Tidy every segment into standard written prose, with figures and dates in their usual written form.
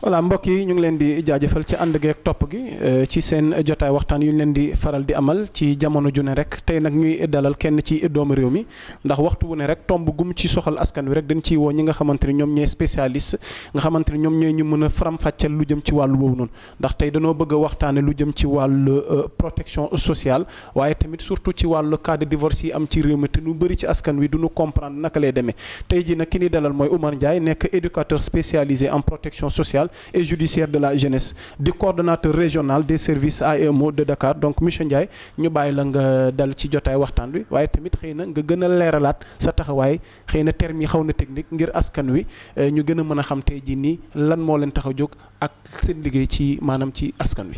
voilà mbokk yi ñu ngi leen di jaajëfal ci ànd geek topp gi ci seen jotaay waxtaan yu ñu leen di faral di amal ci jamono ju ne rek tey nag ñuy dalal kenn ci doomu réew mi ndax waxtu wu ne rek tomb gum ci soxal askan wi rek dañ ciy woo ñi nga xamante ni ñoom ñooy spécialiste nga xamante ni ñoom ñooy ñu mën a faram-fàcceel lu jëm ci wàllu boobu noonu ndax tey dañoo bëgg a waxtaane lu jëm ci wàllu protection sociale waaye tamit surtout ci wàllu cas de divorce yi am ci réew mi te ñu bëri ci askan wi duñu comprendre naka lay demee tey jii nag ki ni dalal mooy Oumar Ndiaye nekk éducateur spécialisé en protection sociale et judiciaire de la jeunesse di coordonnateur régional des services AEMO de Dakar donc monsieur Ndiaye ñu bàyyi la nga dal ci jotaay waxtaan wi waaye tamit xëy na nga gën a leeralaat sa taxawaay xëy na termes yi xaw na technique ngir askan wi ñu gën a mën a xam tey jii nii lan moo leen tax a jóg ak seen liggéey ci maanaam ci askan wi.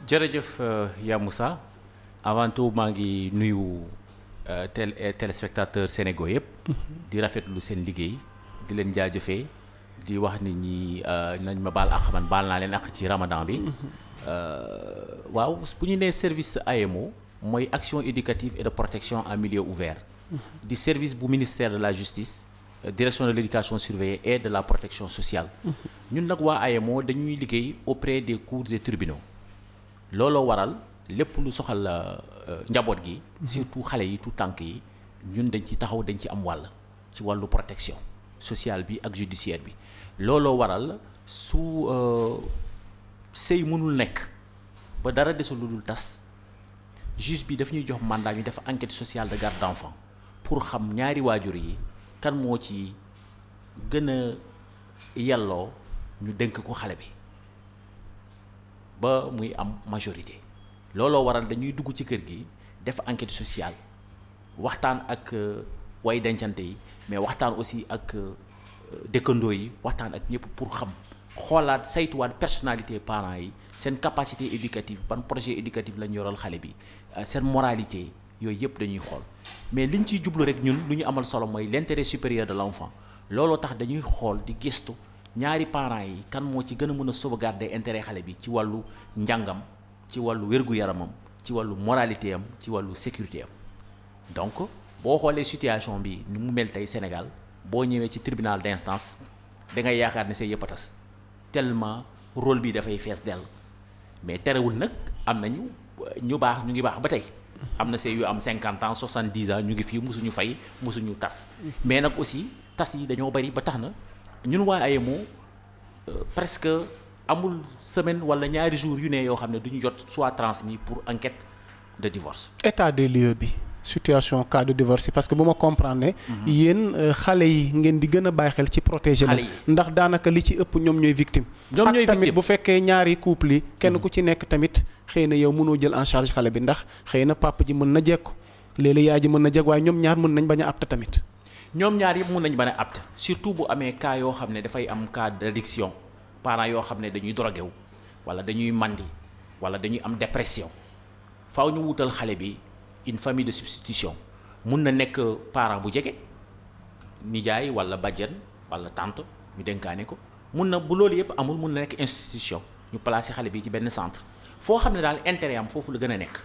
jërëjëf Ya Moussa avant tout maa ngi nuyu téléspectateurs Sénégal yëpp. di rafetlu seen liggéey di leen jaajëfee. di wax nit ñi nañ ma baal ak man baal naa leen ak ci ramadan bi waaw bu ñu nee service AEMO mooy action éducative et de protection en milieu ouvert di service bu ministère de la justice direction de l'éducation surveillée et de la protection sociale ñun nag waa AEMO dañuy liggéey auprès des cours et tribunaux looloo waral lépp lu soxal njaboot gi surtout xale yi tout tànk yi ñun dañ ci taxaw dañ ci am wàll ci wàllu protection sociale bi ak judiciaire bi looloo waral su sëy mënul nekk ba dara desul lu dul tas juge bi daf ñuy jox mandat ñu def enquête sociale de garde d'enfant pour xam ñaari waajur yi kan moo ci gën a yelloo ñu dénk ko xale bi ba muy am majorité looloo waral dañuy dugg ci kër gi def enquête sociale waxtaan ak way dencante yi mais waxtaan aussi ak dëkkandoo yi waxtaan ak ñëpp pour xam xoolaat saytuwaat personnalité parents yi seen capacité éducative ban projet éducatif lañ yoral xale bi seen moralité yooyu yëpp dañuy xool mais liñ ciy jublu rek ñun lu ñu amal solo mooy l'intérêt supérieur de l'enfant looloo tax dañuy xool di gëstu ñaari parents yi kan moo ci gën a mën a sauvegarder intérêt xale bi ci wàllu njàngam ci wàllu wér-gu-yaramam ci wàllu moralité am ci wàllu sécurité am donc boo xoolee situation bi ni mu mel tey Sénégal boo ñëwee ci tribunal d'instance da ngay yaakaar ne say yëpp a tas tellement rôle bi dafay fees dell mais terewul nag am nañu ñu baax ñu ngi baax ba tey am na say yu am 50 ans 70 ans ñu ngi fii mosuñu fay mosuñu tas mais nag aussi tas yi dañoo bari ba tax na ñun waa AEMO presque amul semaine wala ñaari jours yu ne yoo xam ne duñu jot soit transmis pour enquête de divorce. état des lieux bi. situation cas de divorce parce que bu ma comprendre ne yéen xale yi ngeen di gën a bàyyi xel ci protéger la ndax daanaka li ci ëpp ñoom ñooy victime ak tamit bu fekkee ñaari couple yi kenn ku ci nekk tamit xëy na yow mënoo jël en charge xale bi ndax xëy na papa ji mën na jekku léeg-léeg yaay ji mën na jeg waaye ñoom ñaar mën nañ bañ a apte tamit ñoom ñaar yëpp mën nañ bañ a apte surtout bu amee cas yoo xam ne dafay am cas d'addiction parents yoo xam ne dañuy drogué wu wala dañuy mandi wala dañuy am dépression faaw ñu wutal xale bi une famille de substitution mun na nekk parent bu jege nijaay wala bàjjen wala tante ñu dénkaane ko mun na bu loolu yëpp amul mun na nekk institution ñu placer xale bi ci benn centre foo xam ne daal intérêt am foofu la gën a nekk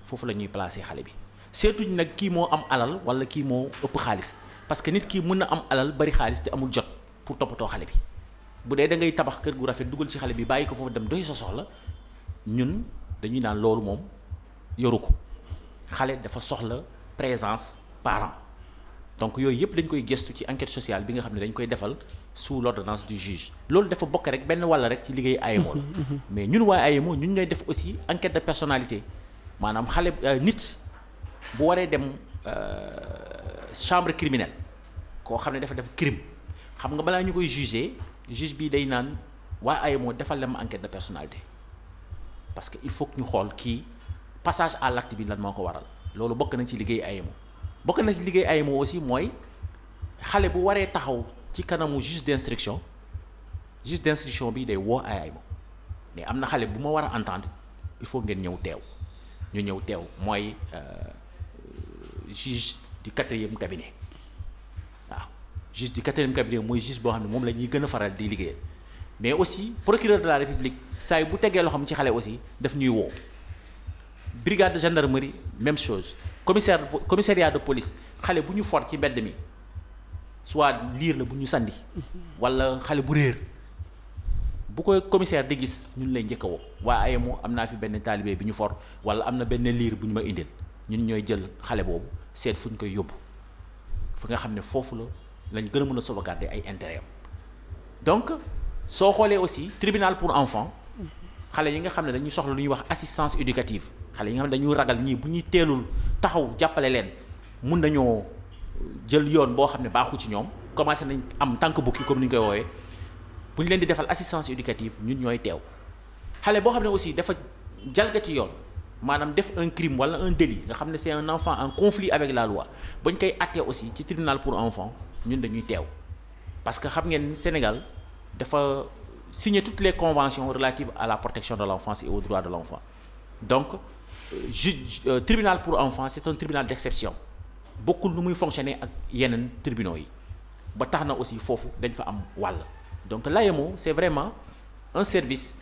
foofu la ñuy placer xale bi seetuñ nag kii moo am alal wala kii moo ëpp xaalis parce que nit kii mun na am alal bari xaalis te amul jot pour toppatoo xale bi bu dee da ngay tabax kër gu rafet dugal ci xale bi bàyyi ko foofu dem doy sa soxla ñun dañuy naan loolu moom yoru ko xale dafa soxla présence parent donc yooyu yëpp dañ koy gëstu ci enquête sociale bi nga xam ne dañ koy defal sous l'ordonnance du juge loolu dafa bokk rek benn wàll rek ci liggéey AEMO la mais ñun waa AEMO ñun ñooy def aussi enquête de personnalité maanaam xale nit bu waree dem chambre criminelle koo xam ne dafa def crime xam nga balaa ñu koy juger juge bi day naan waa AEMO defal leen ma enquête de personnalité parce que il faut que ñu xool kii passage à l'acte bi lan moo ko waral loolu bokk na ci liggéey AEMO bokk na ci liggéey AEMO aussi mooy xale bu waree taxaw ci kanamu juge d'instruction bi day woo AEMO mais am na xale bu ma war a entendre il faut ngeen ñëw teew ñu ñëw teew mooy juge du 4e cabinet waaw juge du 4e cabinet mooy juge boo xam ne moom la ñuy gën a faral di liggéeyal mais aussi procureur de la République saa yu bu tegee loxoom ci xale aussi daf ñuy woo brigade de gendarmerie même chose commissariat de police xale bu ñu for ci mbedd mi soit liir la bu ñu sandi wala xale bu réer bu ko commissaire di gis ñun lay njëkk a woo waa AEMO am naa fi benn taalibe bi ñu for wala am na benn liir bu ñu ma indil ñun ñooy jël xale boobu seet fu ñu koy yóbbu fu nga xam ne foofu lañ gën a mën a sauvegarder ay intérêt am donc soo xoolee aussi tribunal pour enfants xale yi nga xam ne dañuy soxla lu ñuy wax assistance éducative xale yi nga xam ne dañuy ragal ñii bu ñuy teelul taxaw jàppale leen mun nañoo jël yoon boo xam ne baaxu ci ñoom commencé nañ am tànk bukki comme ni ñu koy woowee bu ñu leen di defal assistance éducative ñun ñooy teew xale boo xam ne aussi dafa jalgati yoon maanaam def un crime wala un délit nga xam ne c'est un enfant en conflit avec la loi ba ñu koy attee aussi ci tribunal pour enfants ñun dañuy teew parce que xam ngeen Sénégal dafa signer toutes les conventions relatives à la protection de l'enfance et aux droits de l'enfant donc tribunal pour enfants c'est un tribunal d'exception bokkul nu muy fonctionner ak yeneen tribunaux yi ba tax na aussi foofu dañ fa am wàll donc l'AEMO c'est vraiment un service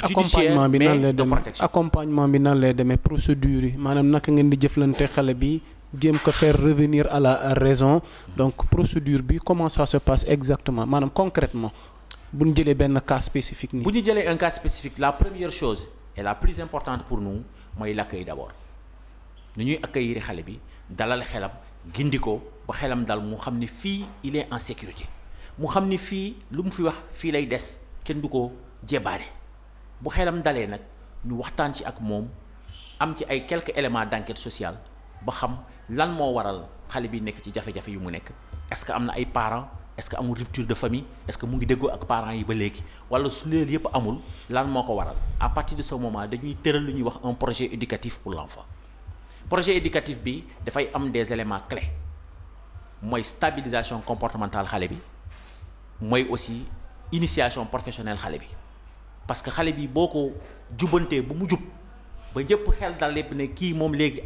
judiciaire mais de protection. accompagnement bi nan lay demee procédure yi maanaam naka ngeen di jëflante xale bi jéem ko faire revenir à la raison donc procédure bi comment ça se passe exactement maanaam concrètement bu ñu jëlee benn cas spécifique nii. bu ñu jëlee un cas spécifique la première chose et la plus importante pour nous mooy l'accueil d'abord nu ñuy accueillir xale bi dalal xelam gindi ko ba xelam dal mu xam ni fii il est en sécurité mu xam ni fii lu mu fi wax fii lay des kenn du ko jébaane bu xelam dalee nag ñu waxtaan ci ak moom am ci ay quelques éléments d'enquête sociale ba xam lan moo waral xale bi nekk ci jafe-jafe yu mu nekk est-ce que am na ay parents est-ce que amul rupture de famille est-ce que mu ngi déggoo ak parents yi ba léegi wala su loolu yëpp amul lan moo ko waral à partir de ce moment dañuy tëral lu ñuy wax un projet éducatif pour l'enfant projet éducatif bi dafay am des éléments clés mooy stabilisation comportementale xale bi mooy aussi initiation professionnelle xale bi parce que xale bi boo ko jubbantee bu mu jub ba ñëpp xel dal lépp ne kii moom léegi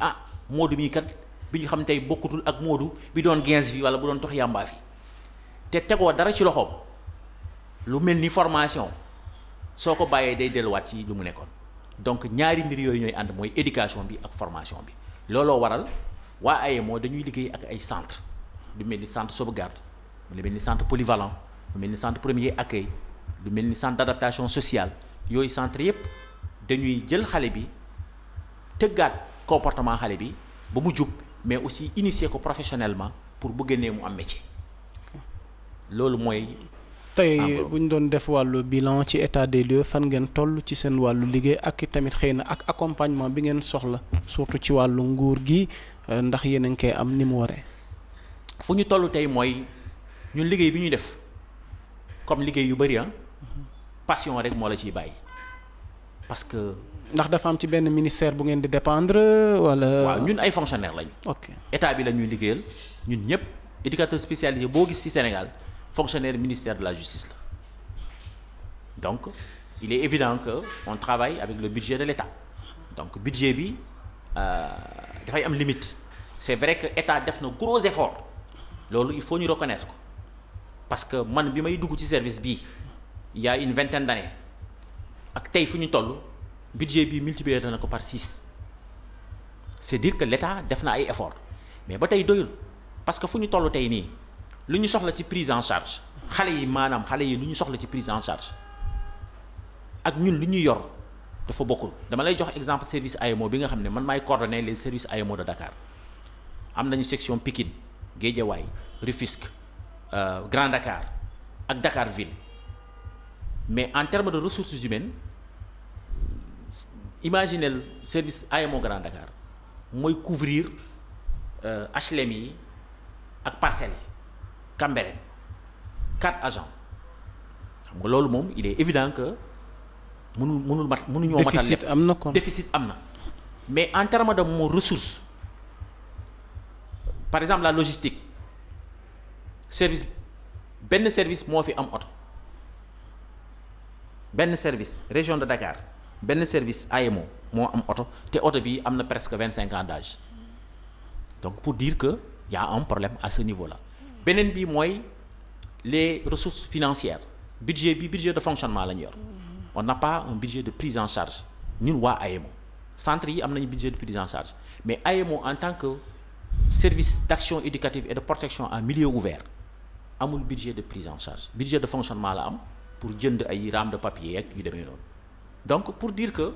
Moodu mii kat bi ñu xam tey bokkutul ak Moodu bi doon 15 fi wala bu doon tox yàmbaa fi te tegoo dara ci loxoom lu mel ni formation soo ko bàyyee day delluwaat ci lu mu nekkoon donc ñaari mbir yooyu ñooy ànd mooy éducation bi ak formation bi looloo waral waa AEMO dañuy liggéey ak ay centre lu mel ni centre sauvegarde lu mel ni centre polyvalent lu mel ni centre premier accueil lu mel ni centre d'adaptation sociale yooyu centre yépp dañuy jël xale bi tëggaat comportement xale bi ba mu jub mais aussi initier ko professionnellement pour bu génnee mu am métier loolu mooy. tey bu ñu doon def wàllu bilan ci état des lieux fan ngeen toll ci seen wàllu liggéey ak tamit xëy na ak accompagnement bi ngeen soxla surtout ci wàllu nguur gi ndax yéen a ngi koy am ni mu waree. fu ñu toll tey mooy ñun liggéey bi ñuy def comme liggéey yu bari passion rek moo la ciy bàyyi parce que. ndax dafa am ci benn ministère bu ngeen di dépendre wala. waaw ñun ay fonctionnaires lañu. ok état bi la ñuy liggéeyal ñun ñëpp éducateur spécialisé boo gis ci Sénégal fonctionnaire ministère de la justice la donc il est évident que on travaille avec le budget de l'État donc budget bi dafay am limite c'est vrai que état def na gros effort loolu il faut ñu reconnaître ko parce que man bi may dugg ci service bii il y a une vingtaine d'années ak tey fu ñu toll. budget bi multiplié na ko par 6 c'est dire que l'État def na ay efforts mais ba tey doyul parce que fu ñu toll tey nii lu ñu soxla ci prise en charge xale yi lu ñu soxla ci prise en charge ak ñun lu ñuy yor dafa bokkul dama lay jox exemple service AEMO bi nga xam ne man maay coordonner les services AEMO de Dakar am nañu section Pikine Guédiawaye Rufisque Grand Dakar ak Dakar Ville mais en termes de ressources humaines imaginez le service AEMO Grand Dakar mooy couvrir HLM yi ak Parcelles yi Cambérène 4 agents xam nga loolu moom il est évident que mënuñoo matal déficit am na kon déficit am na mais en termes de mon ressource par exemple la logistique benn service moo fi am oto benn service région de Dakar benn service AEMO moo am oto te oto bi am na presque 25 ans d'âge donc pour dire que y a un problème à ce niveau-là beneen bi mooy les ressources financières budget de fonctionnement la ñu yor on n'a pas un budget de prise en charge ñun waa AEMO centre yi am nañu budget de prise en charge mais AEMO en tant que service d'action éducative et de protection en milieu ouvert amul budget de prise en charge budget de fonctionnement la am pour jënd ay rames de papier ak yu demee noonu donc pour dire que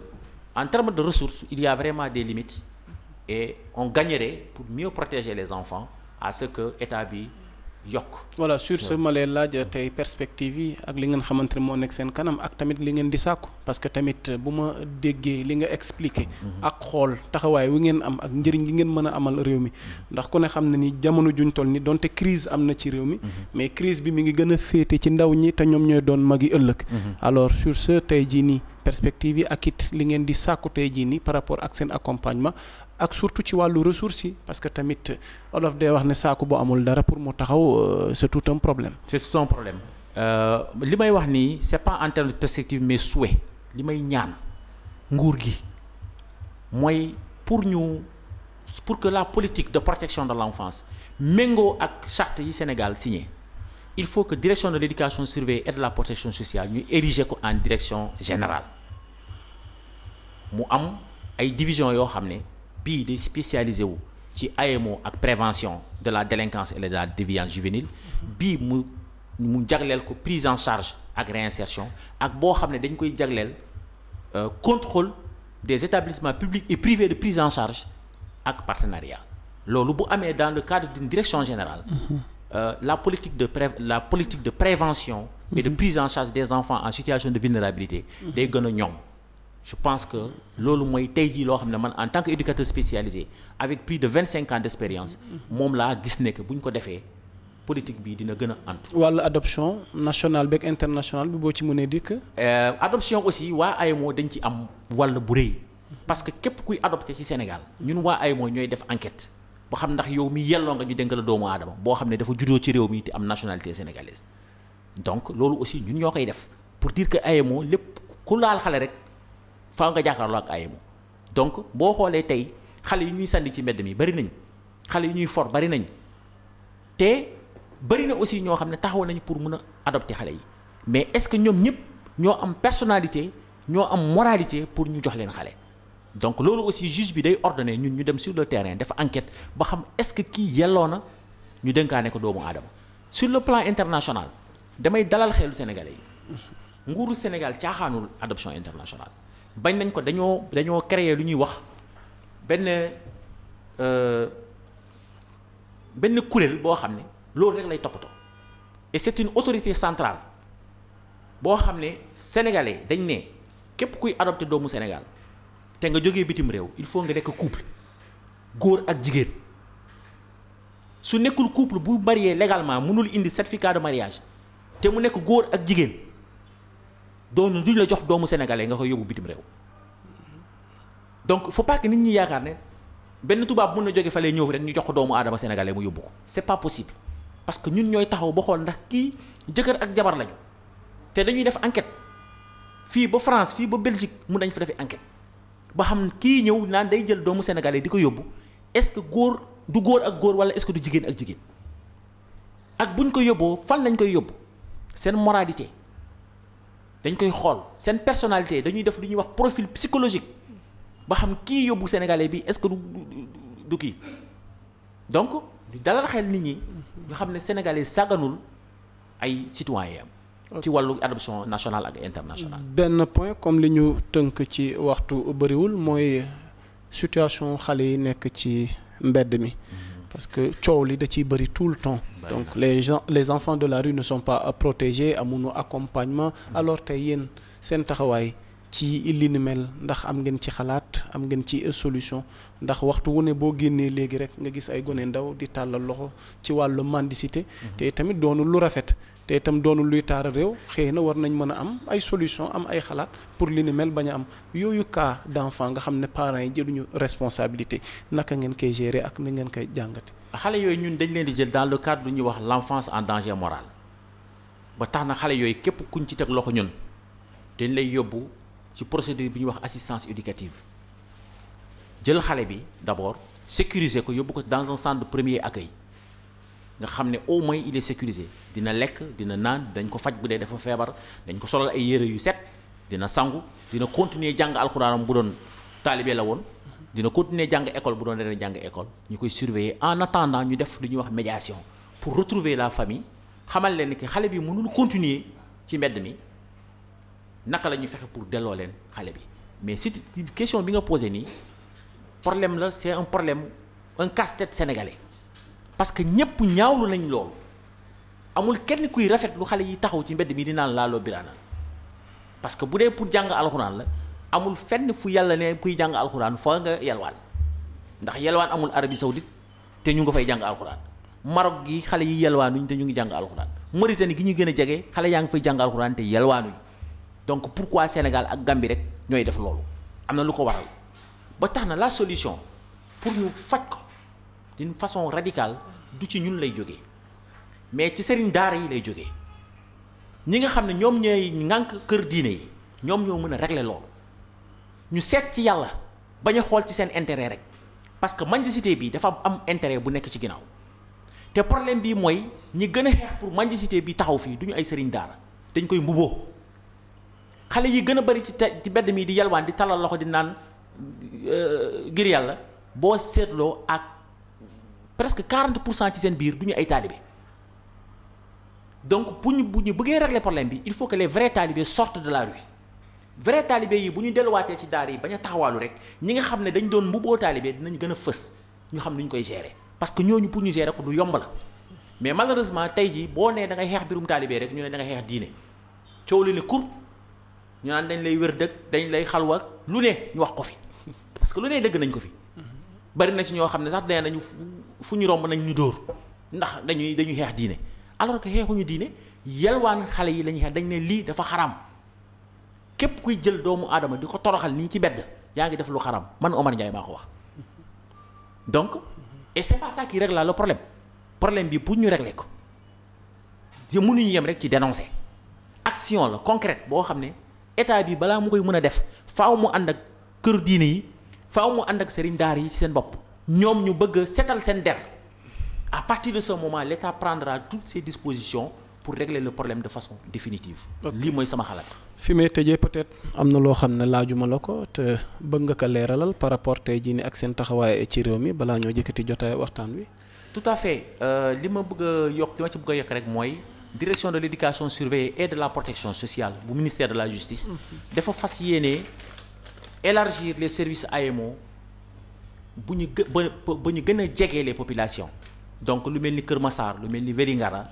en termes de ressources il y a vraiment des limites et on gagnerait pour mieux protéger les enfants à ce que état bi yokk. voilà sur ce ma lay laaj tey perspective yi ak li ngeen xamante ne moo nekk seen kanam ak tamit li ngeen di sàkku parce que tamit bu ma déggee li nga expliqué. ak xool taxawaay wi ngeen am ak njëriñ li ngeen mën a amal réew mi ndax ku ne xam ne ni jamono juñ toll ni donte crise am na ci réew mi. mais crise bi mi ngi gën a féete ci ndaw ñi te ñoom ñooy doon magi ëllëg. alors sur ce tey jii nii perspective yi ak it li ngeen di sàkku tey jii nii par rapport ak seen accompagnement. ak surtout ci wàllu ressources yi parce que tamit olof day wax ne saako bu amul dara pour mu taxaw c'est tout un problème. c'est tout un problème li may wax nii c'est pas en termes de perspective mais souhait li may ñaan nguur gi mooy pour que la politique de protection de l'enfance méngoo ak charte yi Sénégal signé il faut que direction de l'éducation surveillée et de la protection sociale ñu ériger ko en direction générale mu am ay divisions yoo xam ne. bii day spécialisé wu ci AMO ak prévention de la délinquance et de la déviance juvénile bii mu jagleel ko prise en charge ak réinsertion ak boo xam ne dañ koy jagleel contrôle des établissements publics et privés de prise en charge ak partenariat loolu bu amee dans le cadre d'une direction générale la politique de prévention et de prise en charge des enfants en situation de vulnérabilité day gën a ñoŋ je pense que loolu mooy tey jii loo xam ne man en tant qu'éducateur spécialisé avec plus de 25 ans d'expérience moom laa gis ne que bu ñu ko defee politique bi dina gën a antu. wàllu adoption nationale beeg internationale bi boo ci mënee dikk. adoption aussi waa AEMO dañ ci am wàll bu rëy parce que képp kuy adopté ci Sénégal ñun waa AEMO ñooy def enquête ba xam ndax yow mi yelloo nga ñu dénk la doomu aadama boo xam ne dafa juddoo ci réew mi te am nationalité sénégalaise donc loolu aussi ñun ñoo koy def pour dire que AEMO lépp ku laal xale rek. faaw nga jàkkaarloo ak AEMO donc boo xoolee tey xale yi ñuy sànni ci mbedd mi bari nañ xale yi ñuy for bari nañ te bari na aussi ñoo xam ne taxaw nañ pour mën a adopter xale yi mais est-ce que ñoom ñëpp ñoo am personnalité ñoo am moralité pour ñu jox leen xale donc loolu aussi juge bi day ordonner ñun ñu dem sur le terrain def enquête ba xam est-ce que kii yelloo na ñu dénkaane ko doomu aadama sur le plan international damay dalal xelu sénégalais yi nguuru Sénégal caaxaanul adoption internationale bañ nañ ko dañoo créer lu ñuy wax benn kuréel boo xam ne loolu rek lay toppatoo et c'est une autorité centrale boo xam ne sénégalais dañ ne képp kuy adopté doomu Sénégal te nga jógee bitim réew il faut nga nekk couple góor ak jigéen su nekkul couple bu marié légalement mënul indi certificat de mariage te mu nekk góor ak jigéen doon duñ la jox doomu sénégalais nga koy yóbbu bitim réew donc faut pas que nit ñi yaakaar ne benn tubaab mën na jóge fa lay ñëw rek ñu jox ko doomu aadama sénégalais mu yóbbu ko c'est pas possible parce que ñun ñooy taxaw ba xool ndax kii jëkkër ak jabar lañu te dañuy def enquête fii ba France fii ba Belgique mun nañ fa defee enquête ba xam kii ñëw naan day jël doomu sénégalais di ko yóbbu est-ce que góor du góor ak góor wala est-ce que du jigéen ak jigéen ak buñ ko yóbboo fan lañ koy yóbbu seen moralité dañ koy xool seen personnalité dañuy def lu ñuy wax profil psychologique ba xam kii yóbbu sénégalais bi est-ce que du kii donc dalal xel nit ñi ñu xam ne sénégalais sàgganul ay citoyens am ci wàllu adoption nationale ak internationale. benn point comme li ñu tënk ci waxtu bëriwul mooy situation xale yi nekk ci mbedd mi parce que coow li da ciy bëri tout le temps. donc les enfants de la rue ne sont pas protégés amuñu accompagnement. alors tey yéen seen taxawaay ci li ni mel ndax am ngeen ci xalaat am ngeen ci solution ndax waxtu wu ne boo génnee léegi rek nga gis ay gone ndaw di tàllal loxo ci wàllu mendicité. te tamit doonul lu rafet. te itam doonul luy taara réew xëy na war nañ mën a am ay solution am ay xalaat pour li ni mel bañ a am yooyu cas d'enfant nga xam ne parents yi jëluñu responsabilité naka ngeen koy gérer ak ni ngeen koy jàngate. xale yooyu ñun dañ leen di jël dans le cadre lu ñuy wax l'enfance en danger moral ba tax na xale yooyu képp kuñ ci teg loxo ñun dañ lay yóbbu ci procédure bi ñuy wax assistance éducative jël xale bi d'abord sécuriser ko yóbbu ko dans un centre de premier accueil. nga xam ne au moins il est sécurisé dina lekk dina naan dañ ko faj bu dee dafa feebar dañ ko solal ay yére yu set dina sangu dina continuer jàng alxuraanam bu doon taalibe la woon dina continuer jàng école bu doon dana jàng école ñu koy surveiller en attendant ñu def lu ñuy wax médiation pour retrouver la famille xamal leen ni que xale bi mënul continuer ci mbedd mi naka la ñuy fexe pour delloo leen xale bi mais si question bi nga posé nii problème la c'est un problème un casse-tête sénégalais parce que ñëpp ñaawlu nañ loolu amul kenn kuy rafet lu xale yi taxaw ci mbedd mi di naan laaloo biraanaan parce que bu dee pour jàng alxuraan la amul fenn fu yàlla ne kuy jàng alxuraan foo nga yelwaan ndax yelwaan amul Arabie Saoudite te ñu nga fay jàng alxuraan Maroc gi xale yi yelwaanuñ te ñu ngi jàng alxuraan Mauritanie gi ñu gën a jege xale yaa ngi fay jàng alxuraan te yelwaanuñ donc pourquoi Sénégal ak Gambie rek ñooy def loolu am na lu ko waral ba tax na la solution pour ñu faj ko d'une façon radicale du ci ñun lay jógee mais ci sëriñ daara yi lay jógee ñi nga xam ne ñoom ñooy ŋànk kër diine yi ñoom ñoo mën a régler loolu ñu seet ci yàlla bañ a xool ci seen intérêt rek parce que mendicité bi dafa am intérêt bu nekk ci ginnaaw te problème bi mooy ñi gën a xeex pour mendicité bi taxaw fii du ñu ay sëriñ daara dañ koy mbuboo xale yi gën a bari ci bedd mi di yalwaan di talal loxo di naan ngir yàlla boo seetloo ak presque 40% ci seen biir du ñu ay taalibe donc bu ñu bëggee régler problème bi il faut que les vrais talibés sortent de la rue vrais talibés yi bu ñu delluwaatee ci daara yi bañ a taxawaalu rek ñi nga xam ne dañ doon mbubboo talibé dinañ gën a fës ñu xam ni ñu koy gérer parce que ñooñu pour ñu gérer ko du yomb la mais malheureusement tey jii boo nee da ngay xeex birum talibé rek ñu ne da ngay xeex diine coow li ne kur ñu naan dañ lay wér dëgg dañ lay xalwa lu ne ñu wax ko fi parce que lu ne dëgg nañ ko fi bari na ci ñoo xam ne sax nee nañu fu ñu romb nañ ñu dóor ndax dañuy xeex diine alors que xeexuñu diine yelwaan xale yi la ñuy xeex dañ ne lii dafa xaraam képp kuy jël doomu aadama di ko toroxal nii ci mbedd yaa ngi def lu xaraam man Omar Ndiaye maa ko wax donc et c'est pas ça qui règle le problème bi pour ñu régler ko mënuñu yem rek ci dénoncer action la concrète boo xam ne état bi balaa mu koy mën a def faaw mu ànd ak kër diine yi faaw mu ànd ak sëriñ daara yi ci seen bopp ñoom ñu bëgg a setal seen der à partir de ce moment l'État prendra toutes ses dispositions pour régler le problème de façon définitive. lii mooy sama xalaat. fi may tëjee peut-être am na loo xam ne laajuma la ko te bëgg nga ko leeralal par rapport tey jii nii ak seen taxawaay ci réew mi balaa ñoo jëkkati jotaay waxtaan wi. tout à fait li ma bëgg a yokk li ma ci bëgg a yokk rek mooy direction de l'éducation surveillée et de la protection sociale bu ministère de la justice. dafa fas yéene élargir les services AEMO bu ñu ba ñu gën a jege les populations. donc lu mel ni Kër Massar lu mel ni Vélingara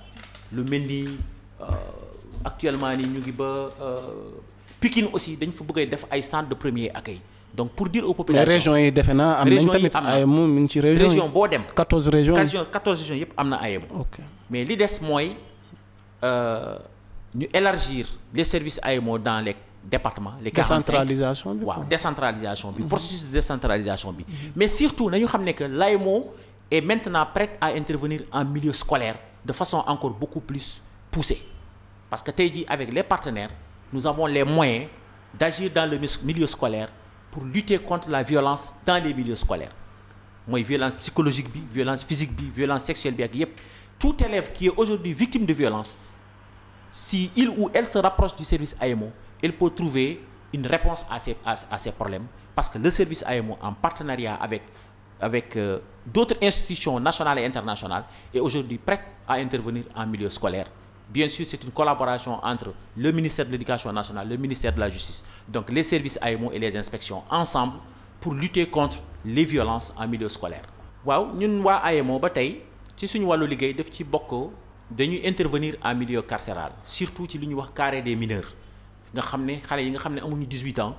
lu mel ni actuellement ni ñu ngi ba Pikine aussi dañ fa bëgg a def ay centres de premier accueil donc pour dire aux populations. mais régions yi defe naa am nañ tamit AEMO mi ngi ci région boo dem 14 régions 14 régions yëpp am na AEMO. ok mais li des mooy ñu élargir les services AEMO dans les départements. les 45 décentralisation bi waaw décentralisation bi processus de décentralisation bi. mais surtout nañu xam ne que l'AEMO est maintenant prête à intervenir en milieu scolaire de façon encore beaucoup plus poussée parce que tey jii avec les partenaires nous avons les moyens d'agir dans le milieu scolaire pour lutter contre la violence dans les milieux scolaires mooy violence psychologique bi violence physique bi violence sexuelle bi ak yépp tout élève qui est aujourd'hui victime de violence si il ou elle se rapproche du service AEMO il peut trouver une réponse à ces problèmes parce que le service AEMO en partenariat avec d'autres institutions nationales et internationales est aujourd'hui prête à intervenir en milieu scolaire. Bien sûr, c'est une collaboration entre le ministère de l'Éducation nationale, le ministère de la Justice, donc les services AEMO et les inspections ensemble pour lutter contre les violences en milieu scolaire. waaw ñun waa AEMO ba tey ci suñu wàllu liggéey daf ci bokk dañuy intervenir en milieu carcéral surtout ci li ñuy wax carré des mineurs nga xam ne xale yi nga xam ne amuñu 18 ans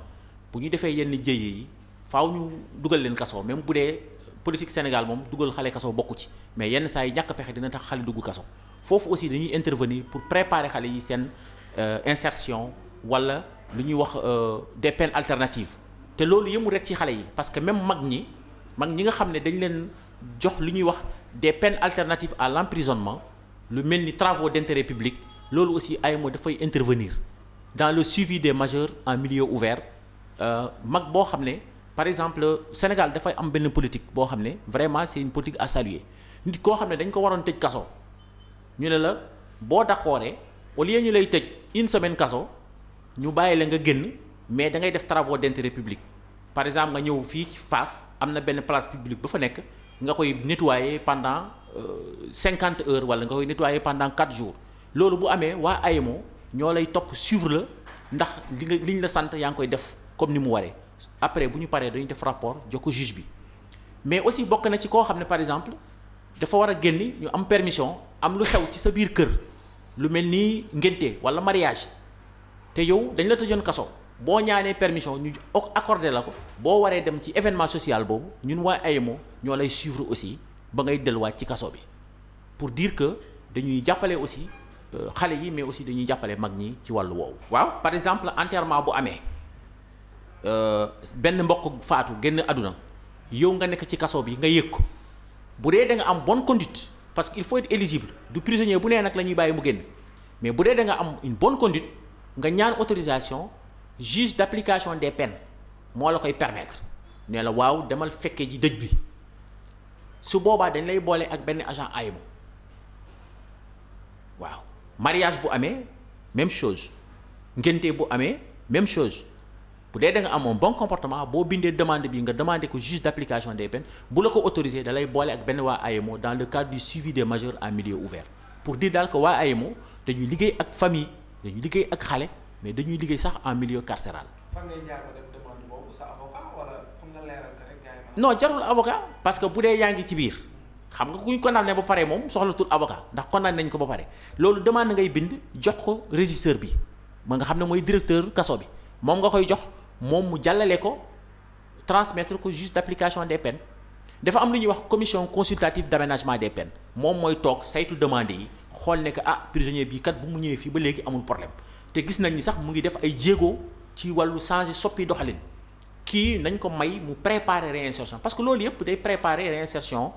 bu ñu defee yenn jéye yi faaw ñu dugal leen kaso même bu dee politique Sénégal moom dugal xale kaso bokku ci mais yenn saa yi ñàkk pexe dina tax xale dugg kaso foofu aussi dañuy intervenir pour préparer xale yi seen insertion wala lu ñuy wax des peines alternatives te loolu yëmul rek ci xale yi parce que même mag ñi nga xam ne dañ leen jox lu ñuy wax des peines alternatives à l'emprisonnement lu mel ni travaux d'intérêt public loolu aussi AEMO dafay intervenir dans le suivi des majeurs en milieu ouvert mag boo xam ne par exemple Sénégal dafay am benn politique boo xam ne vraiment c'est une politique à saluer nit koo xam ne dañ ko waroon tëj kaso ñu ne la boo d'accordé au lieu ñu lay tëj une semaine kaso ñu bàyyi la nga génn mais da ngay def travaux d'intérêt public par exemple nga ñëw fii ci Fass am na benn place publique ba fa nekk nga koy nettoyer pendant 50 heures wala nga koy nettoyer pendant 4 jours loolu bu amee waa AEMO ñoo lay topp suivre la ndax liñ la sant yaa ngi koy def comme ni mu waree après bu ñu paree dañuy def rapport jox ko juge bi mais aussi bokk na ci koo xam ne par exemple dafa war a génni ñu am permission am lu xew ci sa biir kër lu mel ni ngénte wala mariage te yow dañ la tëjoon kaso boo ñaanee permission ñu accordé la ko boo waree dem ci événement social boobu ñun waa AEMO ñoo lay suivre aussi ba ngay delluwaat ci kaso bi pour dire que dañuy jàppale aussi xale yi mais aussi dañuy jàppale mag ñi ci wàllu woowu. waaw par exemple enterrement bu amee benn mbokk faatu génn àdduna yow nga nekk ci kaso bi nga yëg ko bu dee da nga am bonne conduite parce que il faut être éligible du prisonnier bu nee nag la ñuy bàyyi mu génn mais bu dee da nga am une bonne conduite nga ñaan autorisation juge d'application des peines moo la koy permettre ne la waaw demal fekkee ji dëj bi su boobaa dañ lay boole ak benn agent AEMO waaw mariage bu amee même chose ngénte bu amee même chose bu dee da nga am un bon comportement boo bindee demande bi nga demandé ko juge d'application des peines bu la ko autorisé da lay boole ak benn waa AEMO dans le cadre du suivi des majeurs en milieu ouvert pour dire daal que waa AEMO dañuy liggéey ak famille dañuy liggéey ak xale mais dañuy liggéey sax en milieu carcéral. fan ngay jaar ba def demande boobu sa avocat wala pour nga leeral ko rek gars yi non jarul avocat parce que bu dee yaa ngi ci biir xam nga kuñ condamné ba pare moom soxlatul avocat ndax condamné nañ ko ba pare loolu demande ngay bind jox ko régisseur bi ma nga xam ne mooy directeur kaso bi moom nga koy jox moom mu jàllale ko transmettre ko juge d'application des peines dafa am lu ñuy wax commission consultative d'aménagement des peines moom mooy toog saytu demande yi xool ne que prisonnier bii kat bu mu ñëwee fii ba léegi amul problème te gis nañ ni sax mu ngi def ay jéego ci wàllu changer soppi doxalin kii nañ ko may mu préparer réinsertion parce que loolu yëpp day préparer réinsertion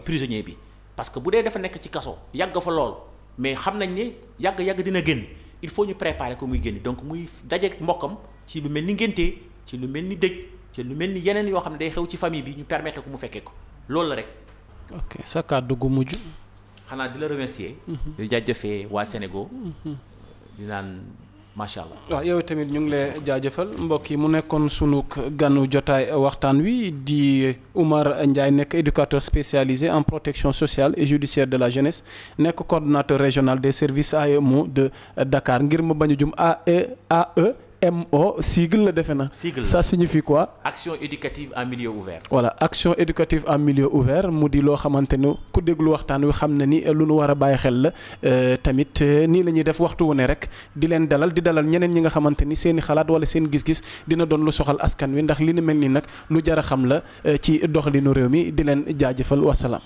prisonnier bi parce que bu dee dafa nekk ci kaso yàgg fa lool mais xam nañ ne yàgg dina génn il faut ñu préparer ko muy génn donc muy dajeek mbokkam ci lu mel ni ngénte ci lu mel ni dëj ci lu mel ni yeneen yoo xam ne day xew ci famille bi ñu permettre ko mu fekkee ko loolu la rek. ok sa kàddu gu mujj. xanaa di la remercier. di jaajëfee waa Sénégal. di naan macha allah. waaw yow tamit ñu ngi lay jaajëfal mbokk yi mu nekkoon sunu ganu jotaay waxtaan wi di Oumar Ndiaye nekk éducateur spécialisé en protection sociale et judiciaire de la jeunesse nekk coordonnateur régional des services AEMO de Dakar ngir ma bañ a jum AEMO sigle la defe na. sigle ça signifie quoi. action éducative en milieu ouvert. voilà action éducative en milieu ouvert mu di loo xamante ne ku déglu waxtaan wi xam na ni lu nu war a bàyyi xel la tamit nii la ñuy def waxtu wu ne rek di leen dalal di dalal ñeneen ñi nga xamante ni seen i xalaat wala seen gis-gis dina doon lu soxal askan wi ndax li ni mel ni nag lu jar a xam la ci doxalinu réew mi di leen jaajëfal wasalaam.